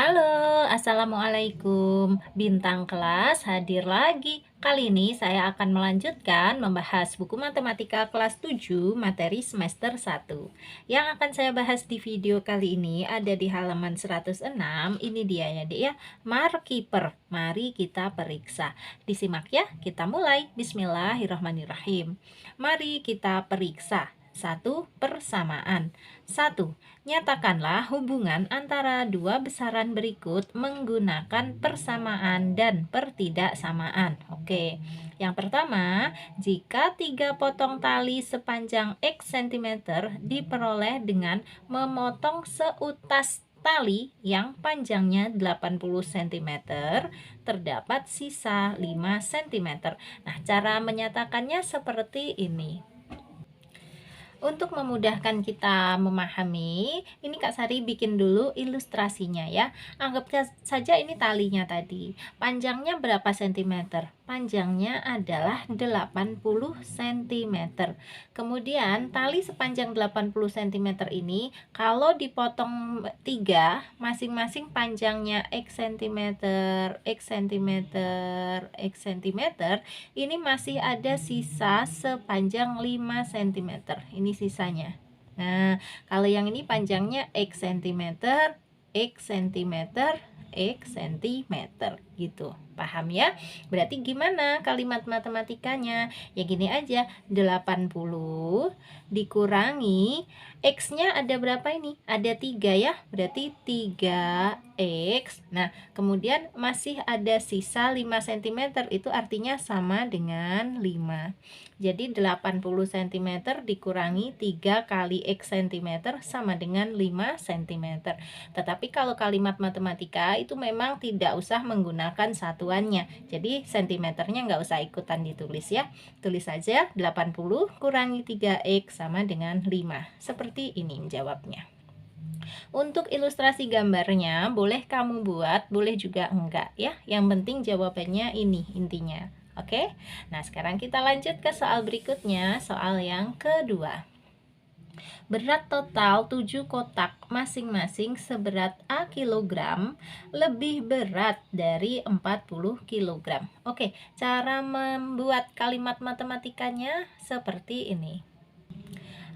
Halo, assalamualaikum. Bintang kelas hadir lagi. Kali ini saya akan melanjutkan membahas buku matematika kelas 7 materi semester 1. Yang akan saya bahas di video kali ini ada di halaman 106. Ini dia ya, Dek ya. Markiper. Mari kita periksa. Disimak ya. Kita mulai. Bismillahirrahmanirrahim. Mari kita periksa. 1. Persamaan. 1. Nyatakanlah hubungan antara dua besaran berikut menggunakan persamaan dan pertidaksamaan. Oke, yang pertama, jika 3 potong tali sepanjang X cm diperoleh dengan memotong seutas tali yang panjangnya 80 cm, terdapat sisa 5 cm. Nah, cara menyatakannya seperti ini. Untuk memudahkan kita memahami, ini Kak Sari bikin dulu ilustrasinya ya. Anggap saja ini talinya tadi. Panjangnya berapa sentimeter? Panjangnya adalah 80 cm. Kemudian tali sepanjang 80 cm ini kalau dipotong 3, masing-masing panjangnya X cm, X cm, X cm, ini masih ada sisa sepanjang 5 cm. Ini sisanya. Nah, kalau yang ini panjangnya X cm, X cm, X cm gitu. Paham ya? Berarti gimana kalimat matematikanya? Ya gini aja, 80 dikurangi X-nya ada berapa ini? Ada 3 ya, berarti 3X. Nah, kemudian masih ada sisa 5 cm, itu artinya sama dengan 5. Jadi 80 cm dikurangi 3 kali X cm sama dengan 5 cm. Tetapi kalau kalimat matematika itu memang tidak usah menggunakan satuannya. Jadi sentimeternya nggak usah ikutan ditulis ya. Tulis saja 80 kurangi 3X sama dengan 5. Seperti ini jawabnya. Untuk ilustrasi gambarnya boleh kamu buat, boleh juga enggak ya. Yang penting jawabannya ini intinya. Oke? Nah, sekarang kita lanjut ke soal berikutnya, soal yang kedua. Berat total 7 kotak masing-masing seberat A kilogram lebih berat dari 40 kilogram. Oke, cara membuat kalimat matematikanya seperti ini.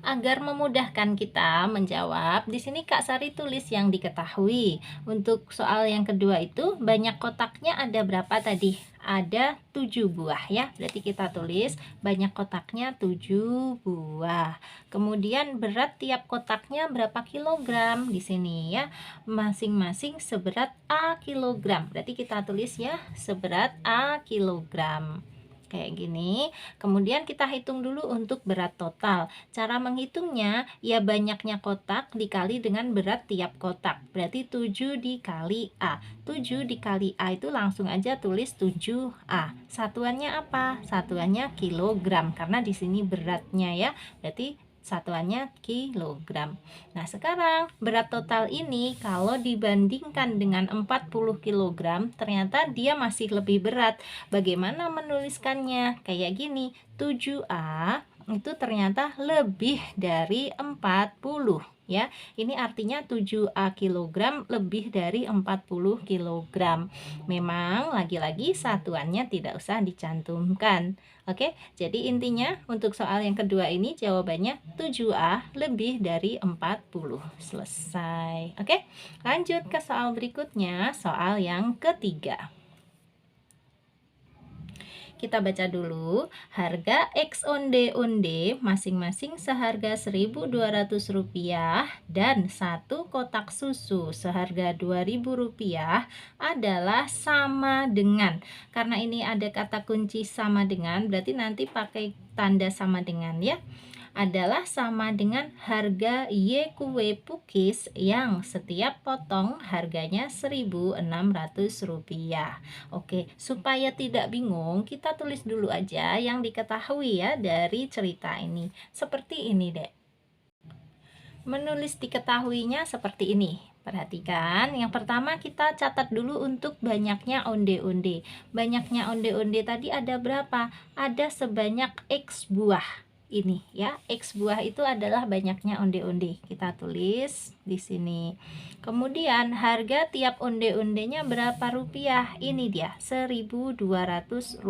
Agar memudahkan kita menjawab, di sini Kak Sari tulis yang diketahui. Untuk soal yang kedua itu banyak kotaknya ada berapa tadi? Ada 7 buah ya. Berarti kita tulis banyak kotaknya 7 buah. Kemudian berat tiap kotaknya berapa kilogram di sini ya? Masing-masing seberat A kilogram. Berarti kita tulis ya seberat A kilogram. Kayak gini. Kemudian kita hitung dulu untuk berat total. Cara menghitungnya ya banyaknya kotak dikali dengan berat tiap kotak. Berarti 7 dikali A. 7 dikali A itu langsung aja tulis 7A. Satuannya apa? Satuannya kilogram karena di sini beratnya ya. Berarti satuannya kilogram. Nah, sekarang berat total ini kalau dibandingkan dengan 40 kilogram, ternyata dia masih lebih berat. Bagaimana menuliskannya? Kayak gini, 7A itu ternyata lebih dari 40 ya. Ini artinya 7A kilogram lebih dari 40 kilogram. Memang lagi-lagi satuannya tidak usah dicantumkan. Oke, jadi intinya untuk soal yang kedua ini jawabannya 7A lebih dari 40. Selesai. Oke, lanjut ke soal berikutnya, soal yang ketiga. Kita baca dulu, harga X onde-onde masing-masing seharga Rp1.200 dan satu kotak susu seharga Rp2.000 adalah sama dengan. Karena ini ada kata kunci sama dengan, berarti nanti pakai tanda sama dengan ya. Adalah sama dengan harga Y kue pukis yang setiap potong harganya Rp1.600. Oke, supaya tidak bingung, kita tulis dulu aja yang diketahui ya dari cerita ini. Seperti ini, Dek. Menulis diketahuinya seperti ini. Perhatikan, yang pertama kita catat dulu untuk banyaknya onde-onde. Banyaknya onde-onde tadi ada berapa? Ada sebanyak X buah. ini ya. X buah itu adalah banyaknya onde-onde. Kita tulis di sini. Kemudian harga tiap onde-ondenya berapa rupiah? Ini dia, Rp1.200.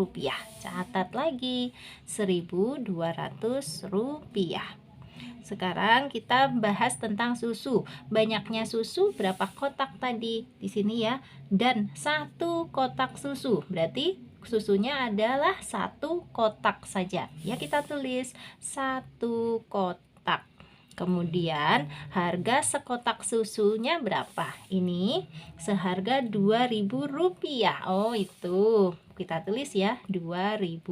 Catat lagi, Rp1.200. Sekarang kita bahas tentang susu. Banyaknya susu berapa kotak tadi? Di sini ya. Dan 1 kotak susu. Berarti susunya adalah 1 kotak saja. Ya, kita tulis 1 kotak. Kemudian harga sekotak susunya berapa? Ini seharga Rp2.000. Oh, itu. Kita tulis ya, Rp2.000.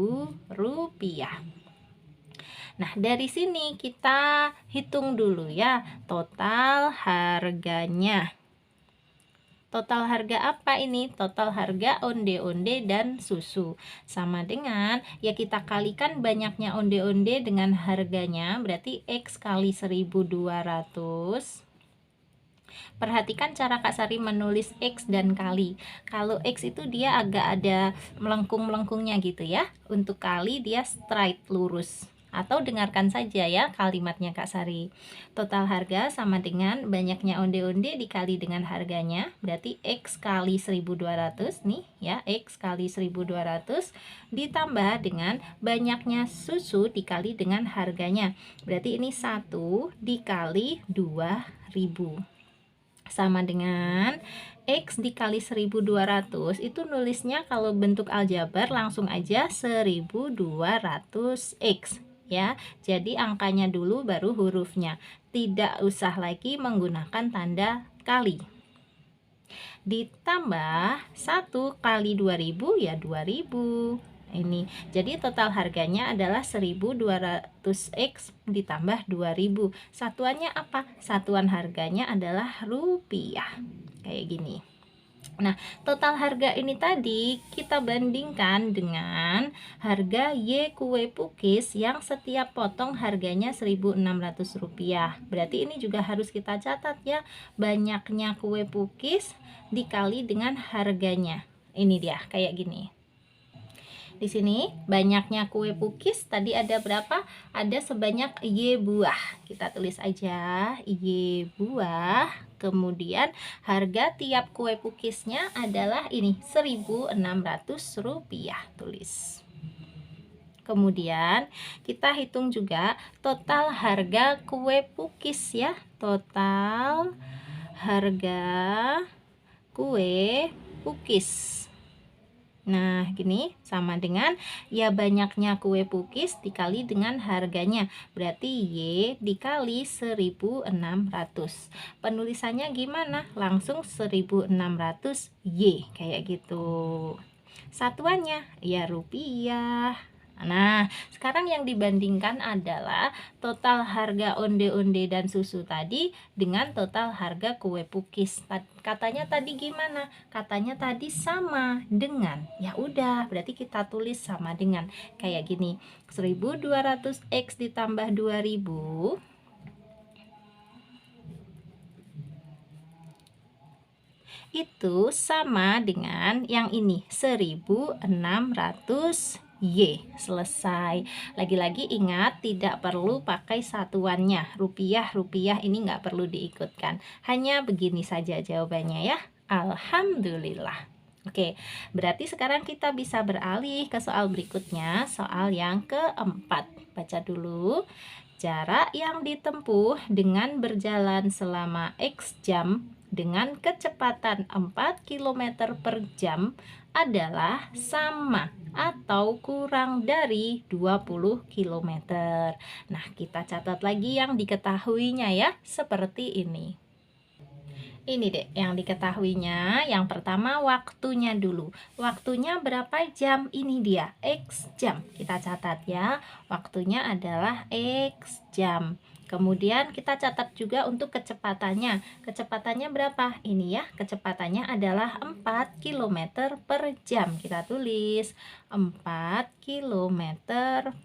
Nah, dari sini kita hitung dulu ya total harganya. Total harga apa ini? Total harga onde-onde dan susu. Sama dengan, ya kita kalikan banyaknya onde-onde dengan harganya, berarti X kali 1.200. Perhatikan cara Kak Sari menulis X dan kali. Kalau X itu dia agak ada melengkung-melengkungnya gitu ya. Untuk kali dia straight, lurus. Atau dengarkan saja ya kalimatnya Kak Sari. Total harga sama dengan banyaknya onde-onde dikali dengan harganya. Berarti X kali 1.200 nih ya. X kali 1.200 ditambah dengan banyaknya susu dikali dengan harganya. Berarti ini 1 dikali 2.000. Sama dengan X dikali 1.200. Itu nulisnya kalau bentuk aljabar langsung aja 1.200X ya. Jadi angkanya dulu baru hurufnya. Tidak usah lagi menggunakan tanda kali. Ditambah 1 kali 2.000 ya 2.000. Ini jadi total harganya adalah 1.200X ditambah 2.000. Satuannya apa? Satuan harganya adalah rupiah. Kayak gini. Nah, total harga ini tadi kita bandingkan dengan harga Y kue pukis yang setiap potong harganya Rp1.600. Berarti ini juga harus kita catat ya, banyaknya kue pukis dikali dengan harganya. Ini dia, kayak gini. Di sini banyaknya kue pukis tadi ada berapa? Ada sebanyak Y buah. Kita tulis aja Y buah. Kemudian harga tiap kue pukisnya adalah ini Rp1.600. Tulis. Kemudian kita hitung juga total harga kue pukis ya. Total harga kue pukis. Nah, gini sama dengan ya banyaknya kue pukis dikali dengan harganya. Berarti Y dikali 1.600. Penulisannya gimana? Langsung 1.600 Y kayak gitu. Satuannya ya rupiah. Nah, sekarang yang dibandingkan adalah total harga onde-onde dan susu tadi dengan total harga kue pukis. Katanya tadi gimana? Katanya tadi sama dengan. Ya udah, berarti kita tulis sama dengan kayak gini. 1.200X ditambah 2.000 itu sama dengan yang ini 1.600 Y. Selesai. Lagi-lagi ingat tidak perlu pakai satuannya. Rupiah ini nggak perlu diikutkan. Hanya begini saja jawabannya ya. Alhamdulillah. Oke, berarti sekarang kita bisa beralih ke soal berikutnya. Soal yang keempat. Baca dulu. Jarak yang ditempuh dengan berjalan selama X jam dengan kecepatan 4 km per jam adalah sama atau kurang dari 20 km. Nah, kita catat lagi yang diketahuinya ya, seperti ini. Ini deh yang diketahuinya. Yang pertama waktunya dulu. Waktunya berapa jam? Ini dia, X jam. Kita catat ya. Waktunya adalah X jam. Kemudian kita catat juga untuk kecepatannya. Kecepatannya berapa? Ini ya, kecepatannya adalah 4 km per jam. Kita tulis 4 km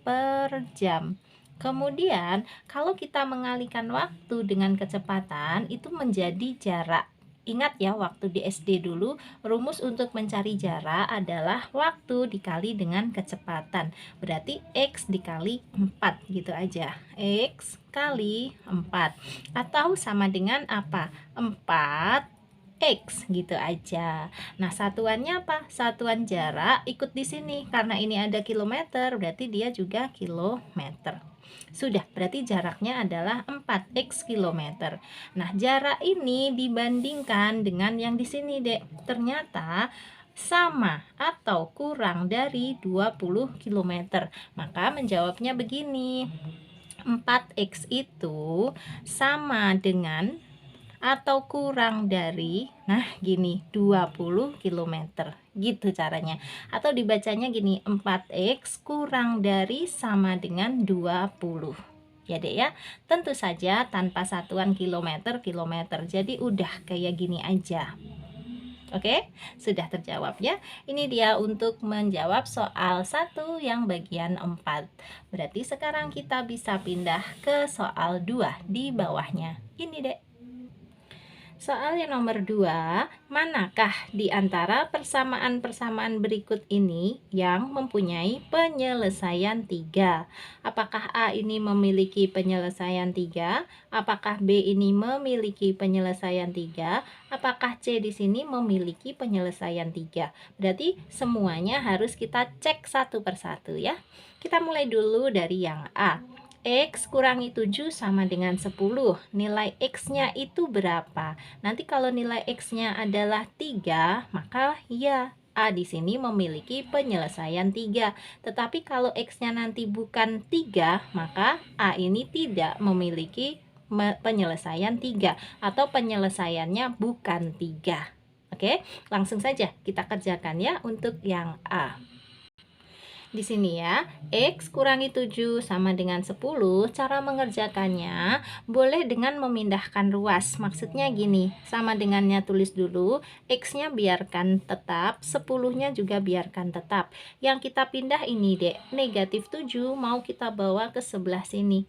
per jam. Kemudian kalau kita mengalihkan waktu dengan kecepatan itu menjadi jarak. Ingat ya, waktu di SD dulu, rumus untuk mencari jarak adalah waktu dikali dengan kecepatan. Berarti X dikali 4 gitu aja. X kali 4. Atau sama dengan apa? 4 X gitu aja. Nah, satuannya apa? Satuan jarak ikut di sini. Karena ini ada kilometer, berarti dia juga kilometer. Sudah, berarti jaraknya adalah 4x kilometer. Nah, jarak ini dibandingkan dengan yang di sini, Dek. Ternyata sama atau kurang dari 20 km. Maka menjawabnya begini. 4x itu sama dengan atau kurang dari, nah gini, 20 km. Gitu caranya. Atau dibacanya gini, 4x kurang dari sama dengan 20. Ya Dek ya, tentu saja tanpa satuan kilometer. Jadi udah kayak gini aja. Oke, sudah terjawab ya. Ini dia untuk menjawab soal 1 yang bagian 4. Berarti sekarang kita bisa pindah ke soal 2 di bawahnya. Ini Dek. Soal yang nomor 2, manakah di antara persamaan-persamaan berikut ini yang mempunyai penyelesaian 3? Apakah A ini memiliki penyelesaian 3? Apakah B ini memiliki penyelesaian 3? Apakah C di sini memiliki penyelesaian 3? Berarti semuanya harus kita cek satu persatu ya. Kita mulai dulu dari yang A. X kurangi 7 sama dengan 10. Nilai X-nya itu berapa? Nanti kalau nilai X-nya adalah 3, maka ya A di sini memiliki penyelesaian 3. Tetapi kalau X-nya nanti bukan 3, maka A ini tidak memiliki penyelesaian 3 atau penyelesaiannya bukan 3. Oke, langsung saja kita kerjakan ya untuk yang A. Di sini ya, X kurangi 7 sama dengan 10. Cara mengerjakannya boleh dengan memindahkan ruas. Maksudnya gini, sama dengannya tulis dulu, X-nya biarkan tetap, 10-nya juga biarkan tetap. Yang kita pindah ini Dek, negatif 7 mau kita bawa ke sebelah sini.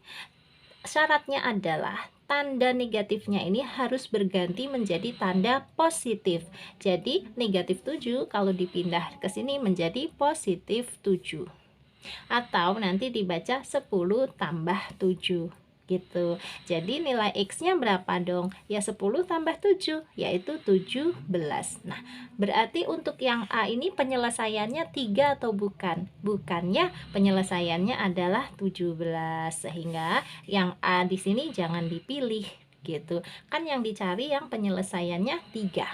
Syaratnya adalah tanda negatifnya ini harus berganti menjadi tanda positif. Jadi negatif 7 kalau dipindah ke sini menjadi positif 7. Atau nanti dibaca 10 tambah 7 gitu. Jadi nilai X-nya berapa dong? Ya 10 tambah 7, yaitu 17. Nah, berarti untuk yang A ini penyelesaiannya 3 atau bukan? Bukannya, penyelesaiannya adalah 17. Sehingga yang A di sini jangan dipilih gitu. Kan yang dicari yang penyelesaiannya 3.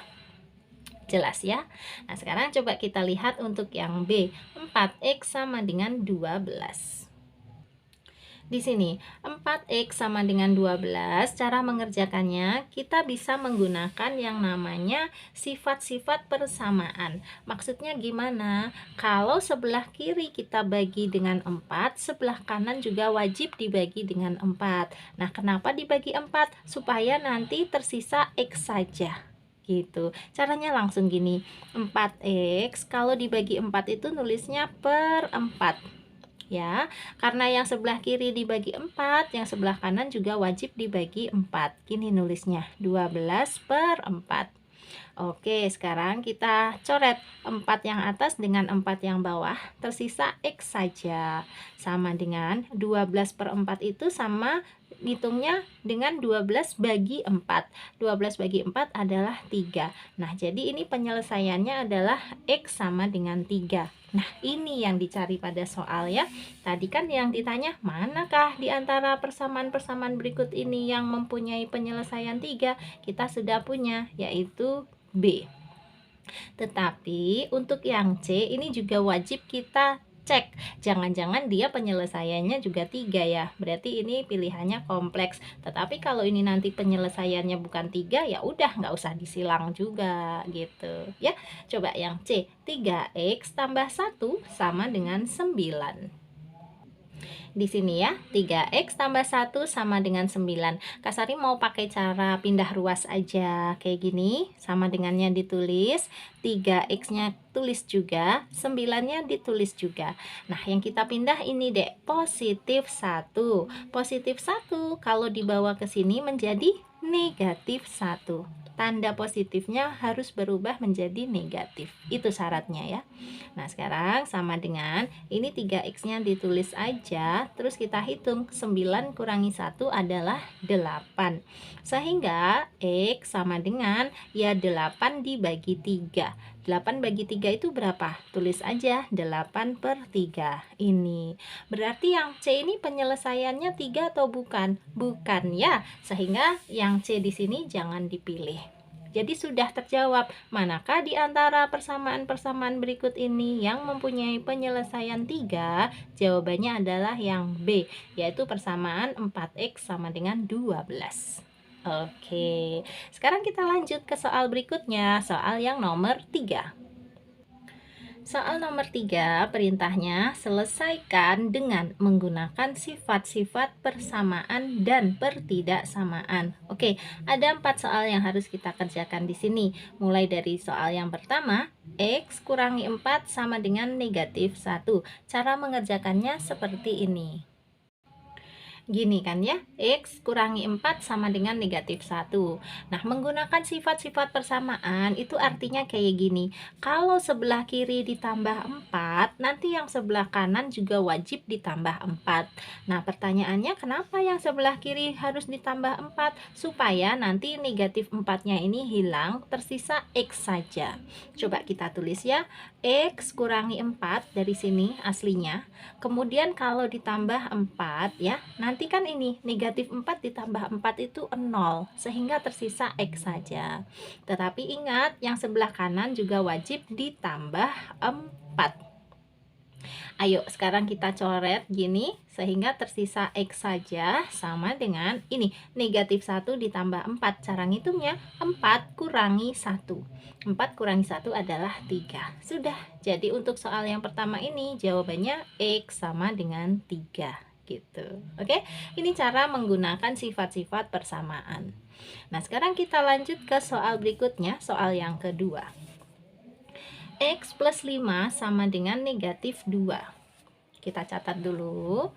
Jelas ya. Nah, sekarang coba kita lihat untuk yang B. 4x sama dengan 12. Di sini 4x sama dengan 12, cara mengerjakannya kita bisa menggunakan yang namanya sifat-sifat persamaan. Maksudnya gimana? Kalau sebelah kiri kita bagi dengan 4, sebelah kanan juga wajib dibagi dengan 4. Nah, kenapa dibagi 4? Supaya nanti tersisa x saja. Gitu. Caranya langsung gini. 4x kalau dibagi 4 itu nulisnya per 4. Ya, karena yang sebelah kiri dibagi 4, yang sebelah kanan juga wajib dibagi 4. Gini nulisnya, 12 per 4. Oke, sekarang kita coret 4 yang atas dengan 4 yang bawah, tersisa X saja. Sama dengan 12 per 4 itu sama, hitungnya dengan 12 bagi 4. 12 bagi 4 adalah 3. Nah, jadi ini penyelesaiannya adalah X sama dengan 3. Nah, ini yang dicari pada soal ya. Tadi kan yang ditanya, manakah di antara persamaan-persamaan berikut ini yang mempunyai penyelesaian 3? Kita sudah punya, yaitu B. Tetapi untuk yang C ini juga wajib kita cek. Jangan-jangan dia penyelesaiannya juga 3 ya. Berarti ini pilihannya kompleks. Tetapi kalau ini nanti penyelesaiannya bukan 3, ya udah nggak usah disilang juga gitu. Ya, coba yang C. 3x tambah 1 sama dengan 9. Di sini ya, 3x tambah 1 sama dengan 9. Kak Sari mau pakai cara pindah ruas aja. Kayak gini, sama dengannya ditulis. 3x-nya tulis juga, 9-nya ditulis juga. Nah, yang kita pindah ini dek, positif 1. Positif 1 kalau dibawa ke sini menjadi negatif 1. tanda positifnya harus berubah menjadi negatif. Itu syaratnya ya. Nah, sekarang sama dengan ini 3x-nya ditulis aja, terus kita hitung 9 kurangi 1 adalah 8. Sehingga x sama dengan ya 8 dibagi 3. 8 bagi 3 itu berapa? Tulis aja 8/3 ini. Berarti yang C ini penyelesaiannya 3 atau bukan? Bukan ya. Sehingga yang C di sini jangan dipilih. Jadi sudah terjawab, manakah di antara persamaan-persamaan berikut ini yang mempunyai penyelesaian 3? Jawabannya adalah yang B, yaitu persamaan 4x sama dengan 12. Oke, sekarang kita lanjut ke soal berikutnya, soal yang nomor 3. Soal nomor 3, perintahnya selesaikan dengan menggunakan sifat-sifat persamaan dan pertidaksamaan. Oke, ada 4 soal yang harus kita kerjakan di sini. Mulai dari soal yang pertama, x kurangi 4 sama dengan negatif 1. Cara mengerjakannya seperti ini. Gini kan ya, x kurangi 4 sama dengan negatif 1. Nah, menggunakan sifat-sifat persamaan itu artinya kayak gini. Kalau sebelah kiri ditambah 4, nanti yang sebelah kanan juga wajib ditambah 4. Nah, pertanyaannya kenapa yang sebelah kiri harus ditambah 4? Supaya nanti negatif 4-nya ini hilang, tersisa x saja. Coba kita tulis ya, x kurangi 4 dari sini aslinya. Kemudian kalau ditambah 4 ya, nanti kan ini negatif 4 ditambah 4 itu 0, sehingga tersisa x saja. Tetapi ingat, yang sebelah kanan juga wajib ditambah 4. Ayo sekarang kita coret gini, sehingga tersisa x saja sama dengan ini, negatif 1 ditambah 4. Cara ngitungnya 4 kurangi 1. 4 kurangi 1 adalah 3. Sudah, jadi untuk soal yang pertama ini jawabannya x sama dengan 3 gitu. Oke, ini cara menggunakan sifat-sifat persamaan. Nah, sekarang kita lanjut ke soal berikutnya, soal yang kedua. X plus 5 sama dengan negatif 2. Kita catat dulu.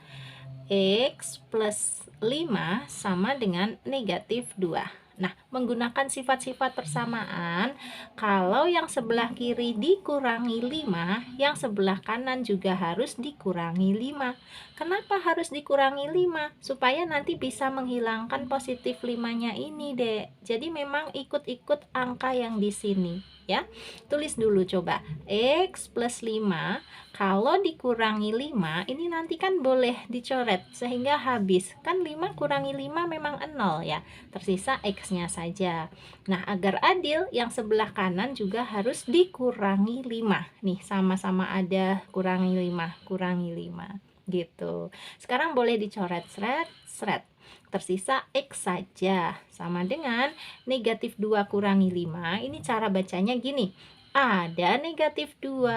X plus 5 sama dengan negatif 2. Nah, menggunakan sifat-sifat persamaan, kalau yang sebelah kiri dikurangi 5, yang sebelah kanan juga harus dikurangi 5. Kenapa harus dikurangi 5? Supaya nanti bisa menghilangkan positif 5-nya ini, Dek. Jadi memang ikut-ikut angka yang di sini, ya. Tulis dulu coba. X plus 5 kalau dikurangi 5, ini nanti kan boleh dicoret sehingga habis. Kan 5 kurangi 5 memang 0 ya. Tersisa x-nya saja. Nah, agar adil, yang sebelah kanan juga harus dikurangi 5. Nih, sama-sama ada kurangi 5, kurangi 5. Gitu. Sekarang boleh dicoret seret. Tersisa x saja. Sama dengan negatif 2 kurangi 5. Ini cara bacanya gini. Ada negatif 2,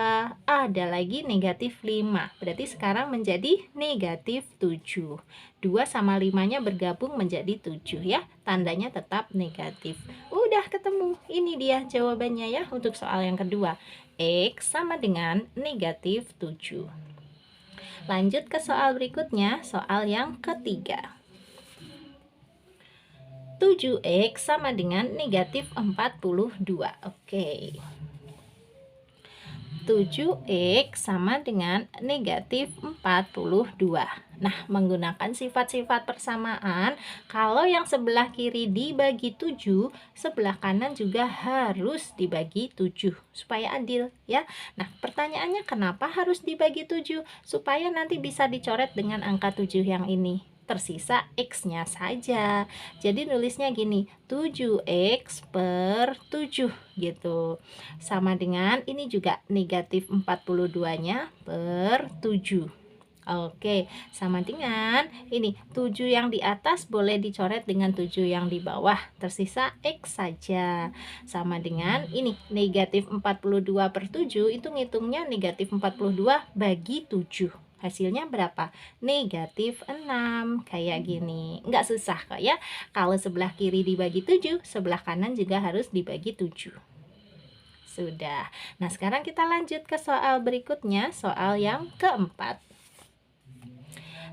ada lagi negatif 5. Berarti sekarang menjadi negatif 7. 2 sama 5-nya bergabung menjadi 7 ya. Tandanya tetap negatif. Udah ketemu. Ini dia jawabannya ya untuk soal yang kedua. X sama dengan negatif 7. Lanjut ke soal berikutnya, soal yang ketiga. 7x sama dengan negatif 42. Oke. 7x sama dengan negatif 42. Nah, menggunakan sifat-sifat persamaan, kalau yang sebelah kiri dibagi 7, sebelah kanan juga harus dibagi 7, supaya adil ya. Nah, pertanyaannya kenapa harus dibagi 7? Supaya nanti bisa dicoret dengan angka 7 yang ini. Tersisa x-nya saja. Jadi nulisnya gini, 7x per 7 gitu. Sama dengan ini juga negatif 42-nya per 7. Oke, sama dengan ini 7 yang di atas boleh dicoret dengan 7 yang di bawah. Tersisa x saja. Sama dengan ini negatif 42 per 7 itu ngitungnya negatif 42 bagi 7. Hasilnya berapa? Negatif 6. Kayak gini. Nggak susah kok ya. Kalau sebelah kiri dibagi 7, sebelah kanan juga harus dibagi 7. Sudah. Nah, sekarang kita lanjut ke soal berikutnya, soal yang keempat.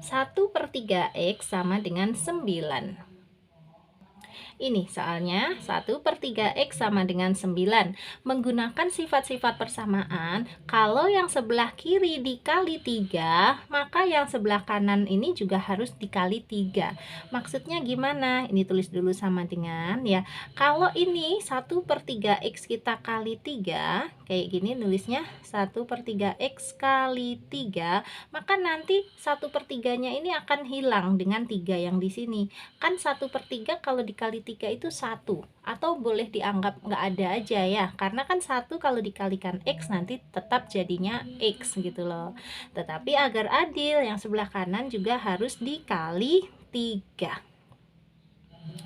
1/3x sama dengan 9. Ini soalnya 1/3 X sama dengan 9. Menggunakan sifat-sifat persamaan, kalau yang sebelah kiri dikali 3, maka yang sebelah kanan ini juga harus dikali 3. Maksudnya gimana? Ini tulis dulu sama dengan ya. Kalau ini 1/3 X kita kali 3, kayak gini nulisnya 1/3 X kali 3, maka nanti 1/3-nya ini akan hilang dengan 3 yang di sini. Kan 1/3 kalau dikali 3 itu 1, atau boleh dianggap nggak ada aja ya, karena kan 1 kalau dikalikan X nanti tetap jadinya X gitu loh. Tetapi agar adil, yang sebelah kanan juga harus dikali 3.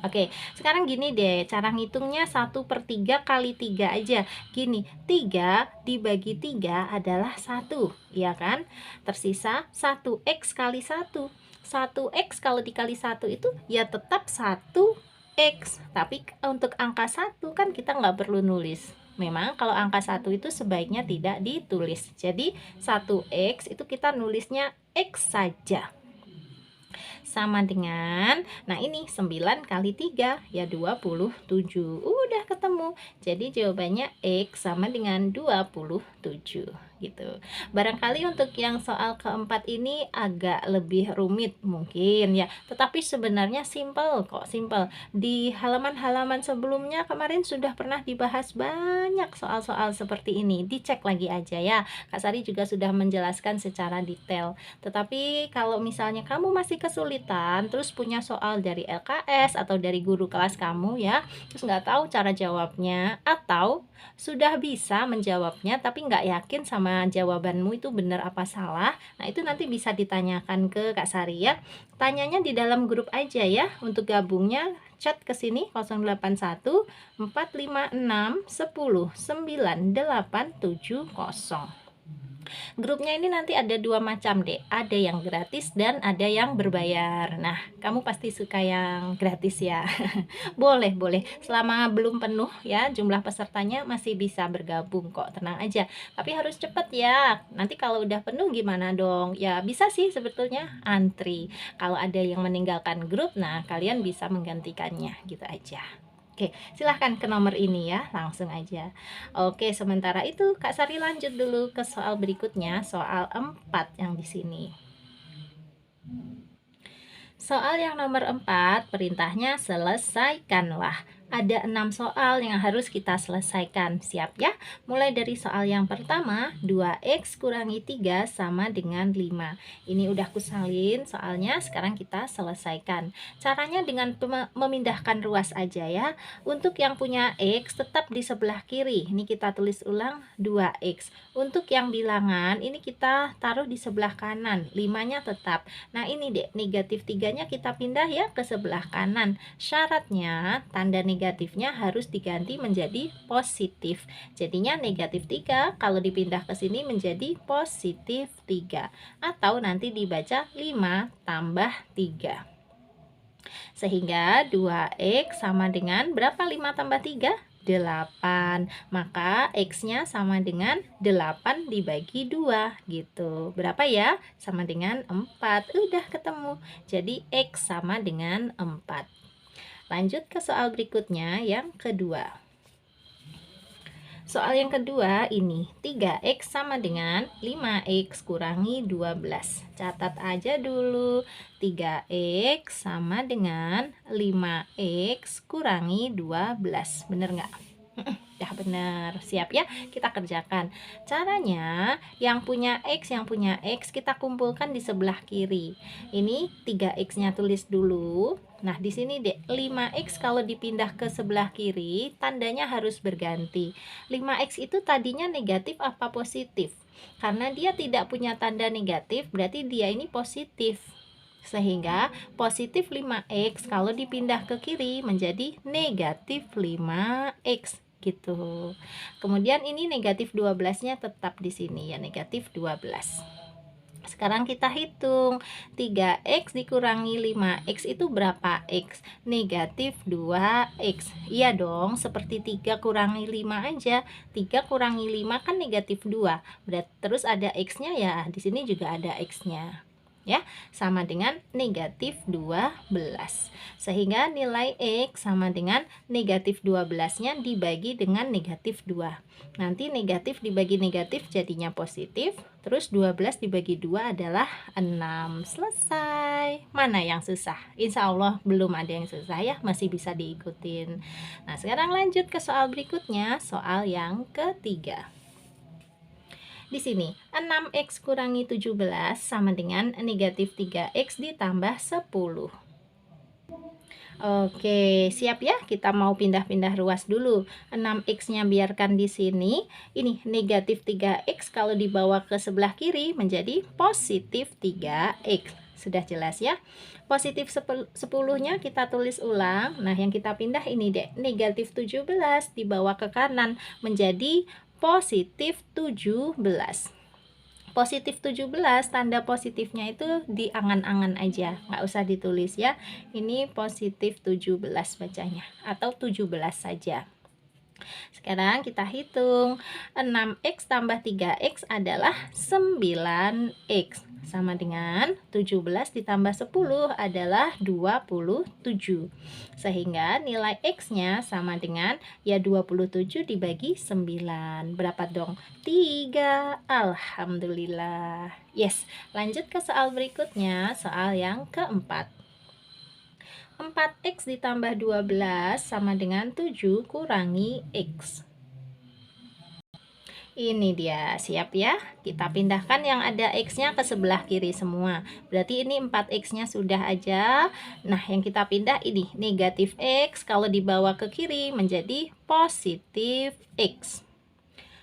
Oke, sekarang gini deh, cara ngitungnya 1/3 kali 3 aja. Gini, 3 dibagi 3 adalah 1, ya kan? Tersisa 1X kali 1. 1X kalau dikali 1 itu ya tetap 1X. Tapi untuk angka 1 kan kita nggak perlu nulis. Memang kalau angka 1 itu sebaiknya tidak ditulis. Jadi 1X itu kita nulisnya X saja. Sama dengan, nah ini 9 kali 3 ya 27. Udah ketemu. Jadi jawabannya X sama dengan 27 gitu. Barangkali untuk yang soal keempat ini agak lebih rumit mungkin ya, tetapi sebenarnya simple kok, simple. Di halaman-halaman sebelumnya kemarin sudah pernah dibahas banyak soal-soal seperti ini. Dicek lagi aja ya. Kak Sari juga sudah menjelaskan secara detail. Tetapi kalau misalnya kamu masih kesulitan, terus punya soal dari LKS atau dari guru kelas kamu ya, terus nggak tahu cara jawabnya, atau sudah bisa menjawabnya tapi nggak yakin sama jawabanmu itu benar apa salah, nah itu nanti bisa ditanyakan ke Kak Sari ya. Tanyanya di dalam grup aja ya. Untuk gabungnya chat ke sini 081 456 10 9870. Grupnya ini nanti ada dua macam deh, ada yang gratis dan ada yang berbayar. Nah, kamu pasti suka yang gratis ya. Boleh, selama belum penuh ya jumlah pesertanya masih bisa bergabung kok, tenang aja. Tapi harus cepet ya, nanti kalau udah penuh gimana dong? Ya bisa sih sebetulnya antri. Kalau ada yang meninggalkan grup, nah kalian bisa menggantikannya gitu aja. Oke, silahkan ke nomor ini ya, langsung aja. Oke, sementara itu Kak Sari lanjut dulu ke soal berikutnya, soal 4 yang di sini. Soal yang nomor 4, perintahnya selesaikanlah. Ada 6 soal yang harus kita selesaikan. Siap ya? Mulai dari soal yang pertama, 2X kurangi 3 sama dengan 5. Ini udah kusalin soalnya, sekarang kita selesaikan. Caranya dengan memindahkan ruas aja ya. Untuk yang punya X tetap di sebelah kiri. Ini kita tulis ulang 2X. Untuk yang bilangan, ini kita taruh di sebelah kanan. 5-nya tetap. Nah ini deh, negatif 3-nya kita pindah ya ke sebelah kanan. Syaratnya tanda negatifnya harus diganti menjadi positif. Jadinya negatif 3 kalau dipindah ke sini menjadi positif 3. Atau nanti dibaca 5 tambah 3. Sehingga 2X sama dengan berapa 5 tambah 3? 8. Maka X-nya sama dengan 8 dibagi 2 gitu. Berapa ya? Sama dengan 4. Udah ketemu. Jadi X sama dengan 4. Lanjut ke soal berikutnya yang kedua. Soal yang kedua ini 3X sama dengan 5X kurangi 12. Catat aja dulu. 3X sama dengan 5X kurangi 12. Bener nggak? Ya benar, siap ya, kita kerjakan. Caranya yang punya X kita kumpulkan di sebelah kiri. Ini 3X-nya tulis dulu. Nah, di sini deh 5X kalau dipindah ke sebelah kiri tandanya harus berganti. 5X itu tadinya negatif apa positif? Karena dia tidak punya tanda negatif, berarti dia ini positif. Sehingga positif 5X kalau dipindah ke kiri menjadi negatif 5X gitu. Kemudian ini negatif 12-nya tetap di sini ya, negatif 12. Sekarang kita hitung 3X dikurangi 5X itu berapa X? Negatif 2X. Iya dong, seperti 3 kurangi 5 aja. 3 kurangi 5 kan negatif 2. Berarti terus ada X-nya ya, di sini juga ada X-nya. ya, sama dengan negatif 12. Sehingga nilai X sama dengan negatif 12-nya dibagi dengan negatif 2. Nanti negatif dibagi negatif jadinya positif, terus 12 dibagi 2 adalah 6. Selesai. Mana yang susah? Insya Allah belum ada yang susah ya, masih bisa diikutin. Nah, sekarang lanjut ke soal berikutnya, soal yang ketiga. Di sini 6x kurangi 17 sama dengan negatif 3x ditambah 10. Oke, siap ya? Kita mau pindah-pindah ruas dulu. 6x-nya biarkan di sini. Ini negatif 3x kalau dibawa ke sebelah kiri menjadi positif 3x. Sudah jelas ya? Positif 10-nya kita tulis ulang. Nah, yang kita pindah ini deh. Negatif 17 dibawa ke kanan menjadi positif 17. Positif 17, tanda positifnya itu di angan-angan aja, nggak usah ditulis ya. Ini positif 17 bacanya, atau 17 saja. Sekarang kita hitung. 6x tambah 3x adalah 9x. Sama dengan 17 ditambah 10 adalah 27. Sehingga nilai x-nya sama dengan ya 27 dibagi 9. Berapa dong? 3. Alhamdulillah. Yes, lanjut ke soal berikutnya, soal yang keempat. 4x ditambah 12 sama dengan 7 kurangi x. Ini dia, siap ya? Kita pindahkan yang ada x-nya ke sebelah kiri semua. Berarti ini 4x-nya sudah aja. Nah, yang kita pindah ini negatif x kalau dibawa ke kiri menjadi positif x.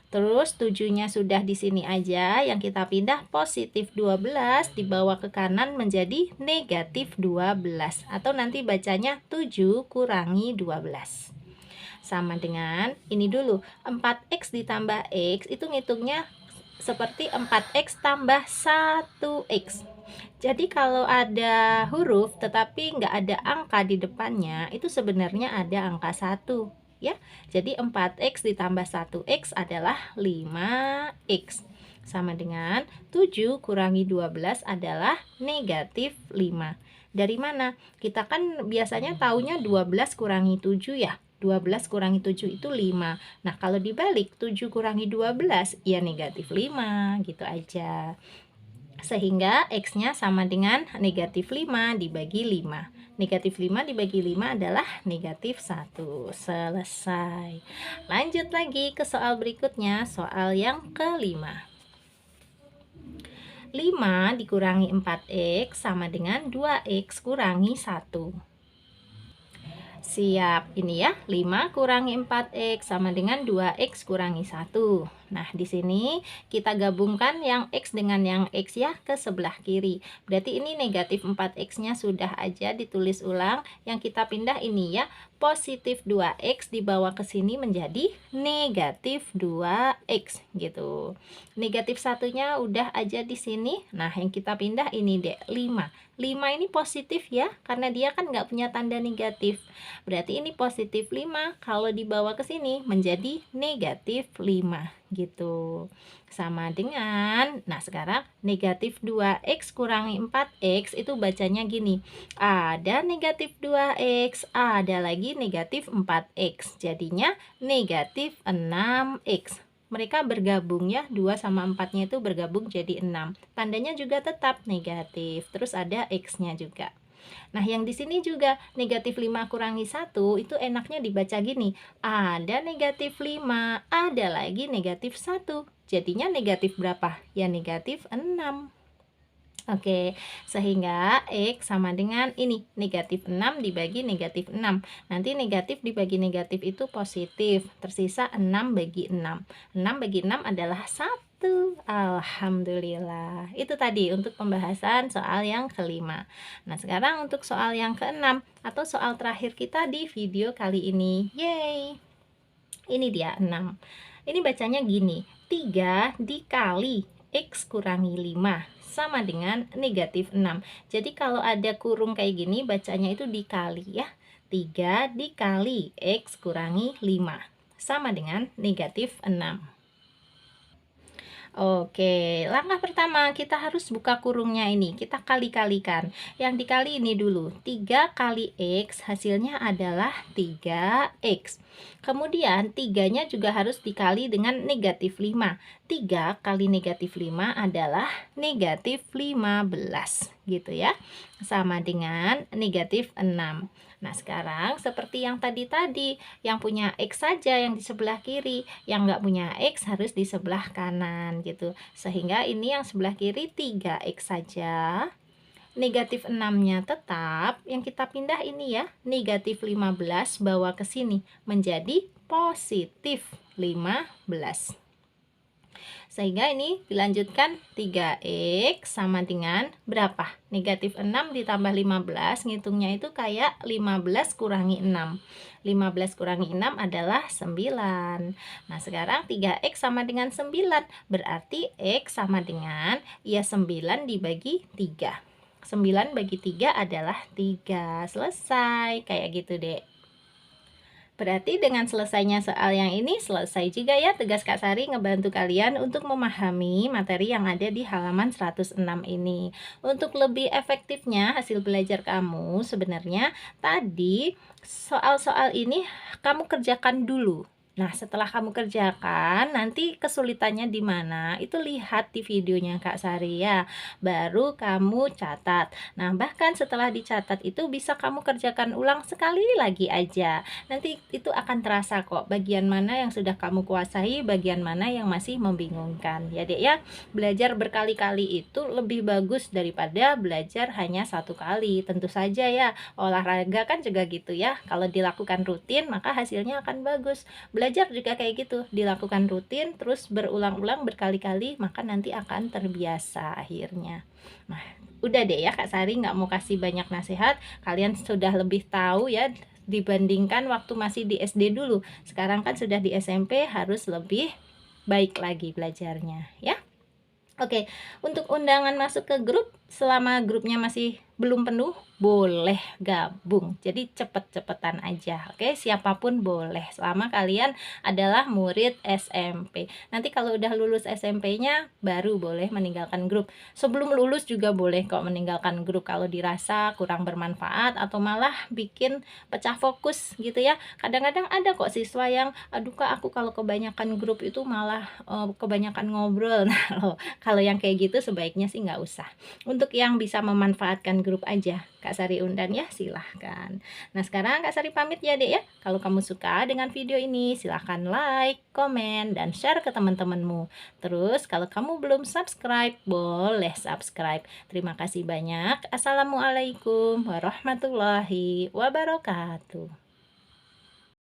Terus 7-nya sudah di sini aja, yang kita pindah positif 12 dibawa ke kanan menjadi negatif 12, atau nanti bacanya 7 kurangi 12. Sama dengan ini dulu, 4x ditambah x itu ngitungnya seperti 4x tambah 1x. Jadi kalau ada huruf tetapi nggak ada angka di depannya, itu sebenarnya ada angka 1 ya. Jadi 4x ditambah 1x adalah 5x. Sama dengan 7 kurangi 12 adalah negatif 5. Dari mana? Kita kan biasanya taunya 12 kurangi 7 ya. 12 kurangi 7 itu 5. Nah, kalau dibalik 7 kurangi 12 ya negatif 5 gitu aja. Sehingga x-nya sama dengan negatif 5 dibagi 5. Negatif 5 dibagi 5 adalah negatif 1. Selesai. Lanjut lagi ke soal berikutnya, soal yang kelima. 5 dikurangi 4x sama dengan 2x kurangi 1. Siap, ini ya, 5 kurangi 4x sama dengan 2x kurangi 1. Nah, di sini kita gabungkan yang x dengan yang x ya ke sebelah kiri. Berarti ini negatif 4x-nya sudah aja ditulis ulang. Yang kita pindah ini ya, positif 2x dibawa ke sini menjadi negatif 2x gitu. Negatif satunya udah aja di sini. Nah, yang kita pindah ini deh, 5. 5 ini positif ya, karena dia kan nggak punya tanda negatif. Berarti ini positif 5, kalau dibawa ke sini menjadi negatif 5 gitu. Sama dengan, nah sekarang negatif 2x kurangi 4x itu bacanya gini. Ada negatif 2x, ada lagi negatif 4x. Jadinya negatif 6x. Mereka bergabung ya, 2 sama 4-nya itu bergabung jadi 6. Tandanya juga tetap negatif. Terus ada x-nya juga. Nah, yang di sini juga negatif 5 kurangi 1 itu enaknya dibaca gini. Ada negatif 5, ada lagi negatif 1. Jadinya negatif berapa? Ya negatif 6. Oke, sehingga X sama dengan ini, negatif 6 dibagi negatif 6. Nanti negatif dibagi negatif itu positif, tersisa 6 bagi 6. 6 bagi 6 adalah 1. Alhamdulillah. Itu tadi untuk pembahasan soal yang kelima. Nah, sekarang untuk soal yang keenam, atau soal terakhir kita di video kali ini. Yeay! Ini dia 6. Ini bacanya gini, 3 dikali X kurangi 5 sama dengan negatif 6. Jadi kalau ada kurung kayak gini bacanya itu dikali ya. 3 dikali X kurangi 5 sama dengan negatif 6. Oke, langkah pertama kita harus buka kurungnya ini. Kita kali-kalikan. Yang dikali ini dulu. 3 kali X hasilnya adalah 3X. Kemudian 3-nya juga harus dikali dengan negatif 5. 3 kali negatif 5 adalah negatif 15. Gitu ya. Sama dengan negatif 6. Nah, sekarang seperti yang tadi-tadi, yang punya X saja yang di sebelah kiri, yang nggak punya X harus di sebelah kanan gitu. Sehingga ini yang sebelah kiri 3X saja. Negatif 6-nya tetap, yang kita pindah ini ya, negatif 15 bawa ke sini menjadi positif 15. Sehingga ini dilanjutkan 3X sama dengan berapa? Negatif 6 ditambah 15, ngitungnya itu kayak 15 kurangi 6. 15 kurangi 6 adalah 9. Nah, sekarang 3X sama dengan 9. Berarti X sama dengan, ya 9 dibagi 3. 9 bagi 3 adalah 3. Selesai. Kayak gitu, Dek. Berarti dengan selesainya soal yang ini, selesai juga ya tugas Kak Sari ngebantu kalian untuk memahami materi yang ada di halaman 106 ini. Untuk lebih efektifnya hasil belajar kamu, sebenarnya tadi soal-soal ini kamu kerjakan dulu. Nah, setelah kamu kerjakan, nanti kesulitannya di mana? Itu lihat di videonya Kak Sari ya. Baru kamu catat. Nah, bahkan setelah dicatat itu bisa kamu kerjakan ulang sekali lagi aja. Nanti itu akan terasa kok bagian mana yang sudah kamu kuasai, bagian mana yang masih membingungkan. Ya, Dek ya. Belajar berkali-kali itu lebih bagus daripada belajar hanya satu kali. Tentu saja ya, olahraga kan juga gitu ya. Kalau dilakukan rutin, maka hasilnya akan bagus. Belajar juga kayak gitu, dilakukan rutin terus berulang-ulang berkali-kali, maka nanti akan terbiasa akhirnya. Nah, udah deh ya Kak Sari nggak mau kasih banyak nasihat, kalian sudah lebih tahu ya dibandingkan waktu masih di SD dulu. Sekarang kan sudah di SMP, harus lebih baik lagi belajarnya ya. Oke, untuk undangan masuk ke grup, selama grupnya masih belum penuh, boleh gabung. Jadi cepet-cepetan aja, oke? Siapapun boleh, selama kalian adalah murid SMP. Nanti kalau udah lulus SMP-nya, baru boleh meninggalkan grup. Sebelum lulus juga boleh kok meninggalkan grup kalau dirasa kurang bermanfaat atau malah bikin pecah fokus gitu ya. Kadang-kadang ada kok siswa yang, aduh Kak, aku kalau kebanyakan grup itu malah kebanyakan ngobrol. Nah, kalau yang kayak gitu sebaiknya sih nggak usah. Untuk yang bisa memanfaatkan grup aja, Kak Sari undang ya, silahkan. Nah, sekarang Kak Sari pamit ya, Dek ya. Kalau kamu suka dengan video ini, silahkan like, komen, dan share ke teman-temanmu. Terus, kalau kamu belum subscribe, boleh subscribe. Terima kasih banyak. Assalamualaikum warahmatullahi wabarakatuh.